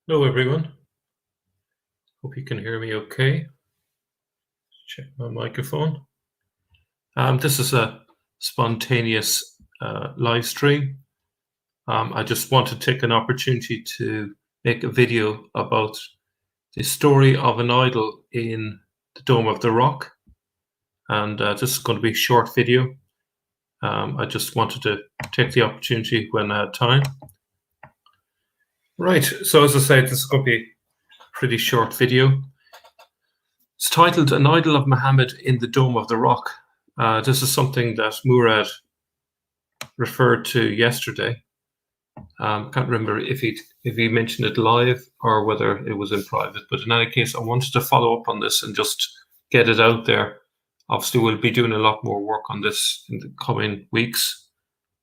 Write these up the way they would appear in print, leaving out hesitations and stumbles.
Hello everyone, hope you can hear me okay. Check my microphone. This is a spontaneous live stream. I just want to take an opportunity to make a video about the story of an idol in the Dome of the Rock, and this is going to be a short video. I just wanted to take the opportunity when I had time. Right, so as I said, this is going to be a pretty short video. It's titled An Idol of Muhammad in the Dome of the Rock. This is something that Murad referred to yesterday. Can't remember if he mentioned it live or whether it was in private, but in any case, I wanted to follow up on this and just get it out there. Obviously, we'll be doing a lot more work on this in the coming weeks,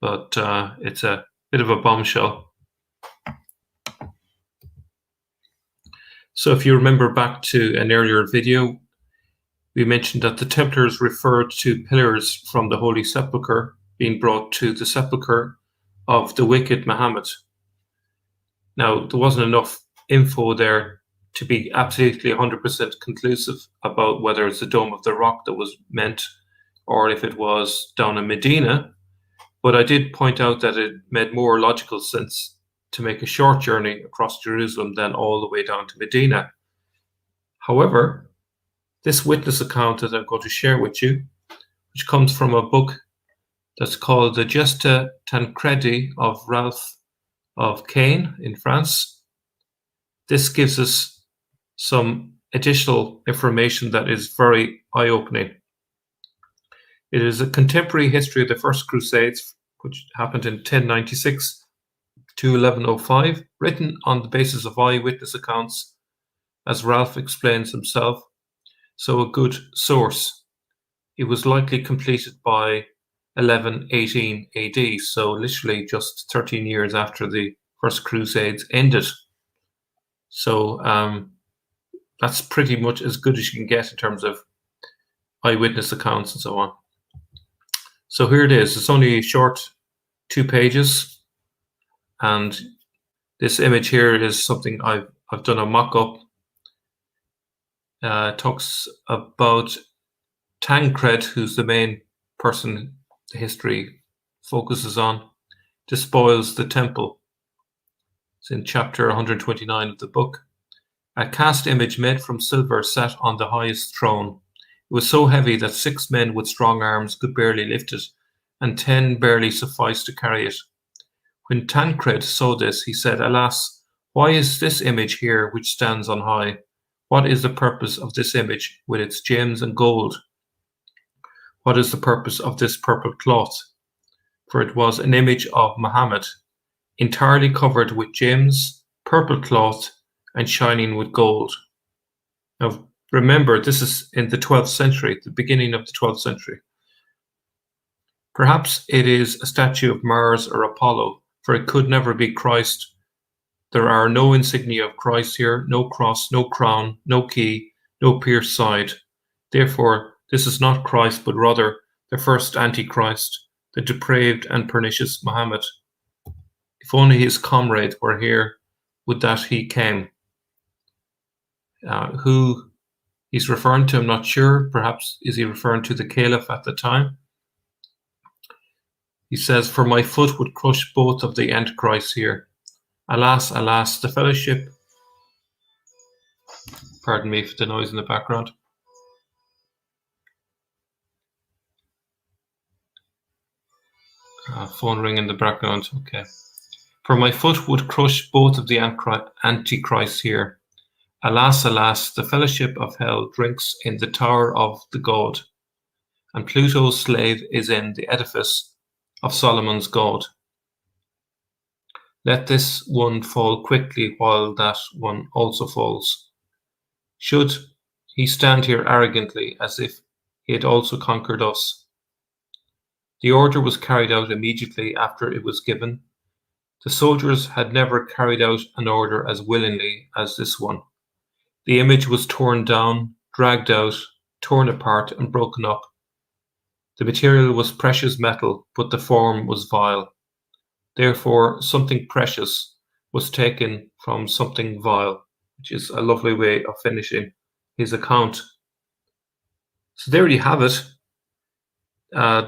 but it's a bit of a bombshell. So if you remember back to an earlier video, we mentioned that the Templars referred to pillars from the Holy Sepulchre being brought to the sepulchre of the wicked Muhammad. Now, there wasn't enough info there to be absolutely 100% conclusive about whether it's the Dome of the Rock that was meant or if it was down in Medina, but I did point out that it made more logical sense to make a short journey across Jerusalem than all the way down to Medina. However, this witness account that I'm going to share with you, which comes from a book that's called the Gesta Tancredi of Ralph of Caen in France, this gives us some additional information that is very eye-opening. It is a contemporary history of the First Crusades, which happened in 1096 to 1105, written on the basis of eyewitness accounts, as Ralph explains himself, so a good source. It was likely completed by 1118 AD, so literally just 13 years after the First Crusades ended. So that's pretty much as good as you can get in terms of eyewitness accounts and so on. So here it is. It's only a short 2 pages, and this image here is something I've done a mock-up. Talks about Tancred, who's the main person the history focuses on, despoils the temple. It's in chapter 129 of the book. A cast image made from silver sat on the highest throne. It was so heavy that 6 men with strong arms could barely lift it, and 10 barely sufficed to carry it. When Tancred saw this, he said, "Alas, why is this image here which stands on high? What is the purpose of this image with its gems and gold? What is the purpose of this purple cloth?" For it was an image of Muhammad, entirely covered with gems, purple cloth, and shining with gold. Now, remember, this is in the 12th century, the beginning of the 12th century. Perhaps it is a statue of Mars or Apollo, for it could never be Christ. There are no insignia of Christ here, no cross, no crown, no key, no pierced side. Therefore, this is not Christ, but rather the first Antichrist, the depraved and pernicious Muhammad. If only his comrade were here, would that he came. Who he's referring to, I'm not sure. Perhaps is he referring to the Caliph at the time? He says, "For my foot would crush both of the Antichrists here. Alas, alas, the fellowship," pardon me for the noise in the background. Phone ring in the background, okay. "For my foot would crush both of the Antichrists here. Alas, alas, the fellowship of hell drinks in the tower of the god, and Pluto's slave is in the edifice of Solomon's god. Let this one fall quickly while that one also falls. Should he stand here arrogantly as if he had also conquered us?" The order was carried out immediately after it was given. The soldiers had never carried out an order as willingly as this one. The image was torn down, dragged out, torn apart, and broken up. The material was precious metal, but the form was vile. Therefore, something precious, was taken from something vile, which is a lovely way of finishing his account. So there you have it.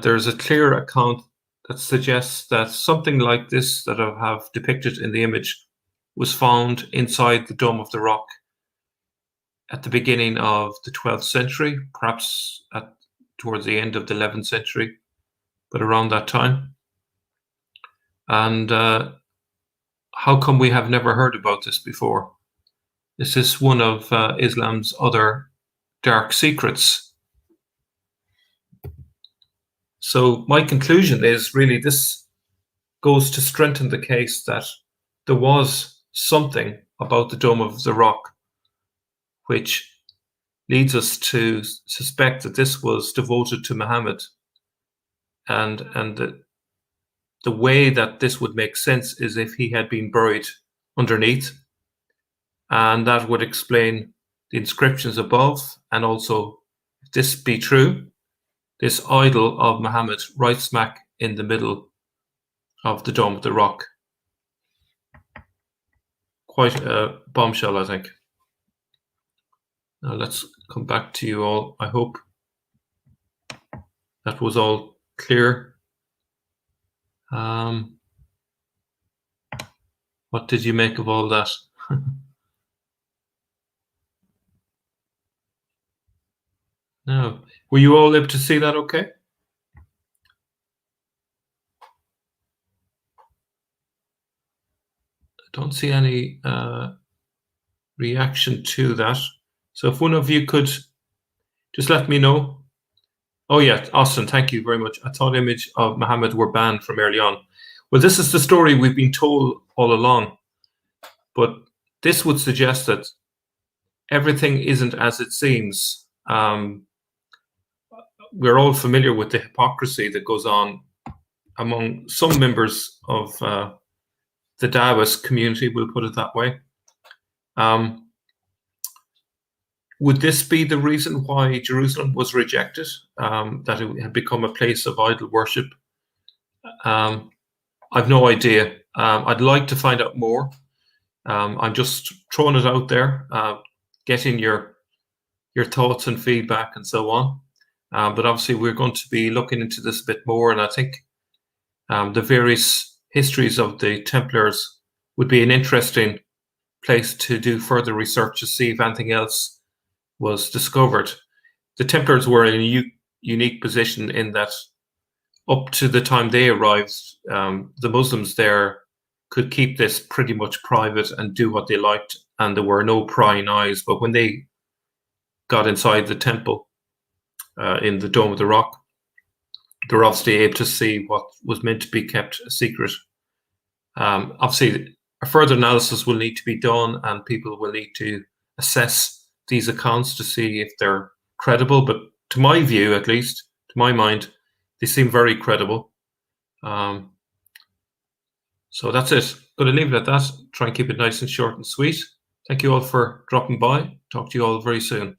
There's a clear account that suggests that something like this that I have depicted in the image was found inside the Dome of the Rock at the beginning of the 12th century, perhaps towards the end of the 11th century, but around that time. And how come we have never heard about this before? Is this one of Islam's other dark secrets? So my conclusion is really this goes to strengthen the case that there was something about the Dome of the Rock which leads us to suspect that this was devoted to Muhammad, and the way that this would make sense is if he had been buried underneath, and that would explain the inscriptions above, and also, if this be true, this idol of Muhammad right smack in the middle of the Dome of the Rock. Quite a bombshell, I think. Now let's come back to you all. I hope that was all clear. What did you make of all that? No. Were you all able to see that okay? I don't see any reaction to that. So if one of you could just let me know. Oh yeah, Austin, thank you very much. A thought image of Muhammad were banned from early on. Well, this is the story we've been told all along, but this would suggest that everything isn't as it seems. We're all familiar with the hypocrisy that goes on among some members of the Taoist community, we'll put it that way. Would this be the reason why Jerusalem was rejected, that it had become a place of idol worship? I've no idea. I'd like to find out more. I'm just throwing it out there, getting your thoughts and feedback and so on. But obviously we're going to be looking into this a bit more, and I think the various histories of the Templars would be an interesting place to do further research to see if anything else was discovered. The Templars were in a unique position in that up to the time they arrived, the Muslims there could keep this pretty much private and do what they liked, and there were no prying eyes. But when they got inside the temple in the Dome of the Rock, they were obviously able to see what was meant to be kept a secret. Obviously, a further analysis will need to be done, and people will need to assess these accounts to see if they're credible. But to my view, at least, to my mind, they seem very credible. So that's it. Going to leave it at that. Try and keep it nice and short and sweet. Thank you all for dropping by. Talk to you all very soon.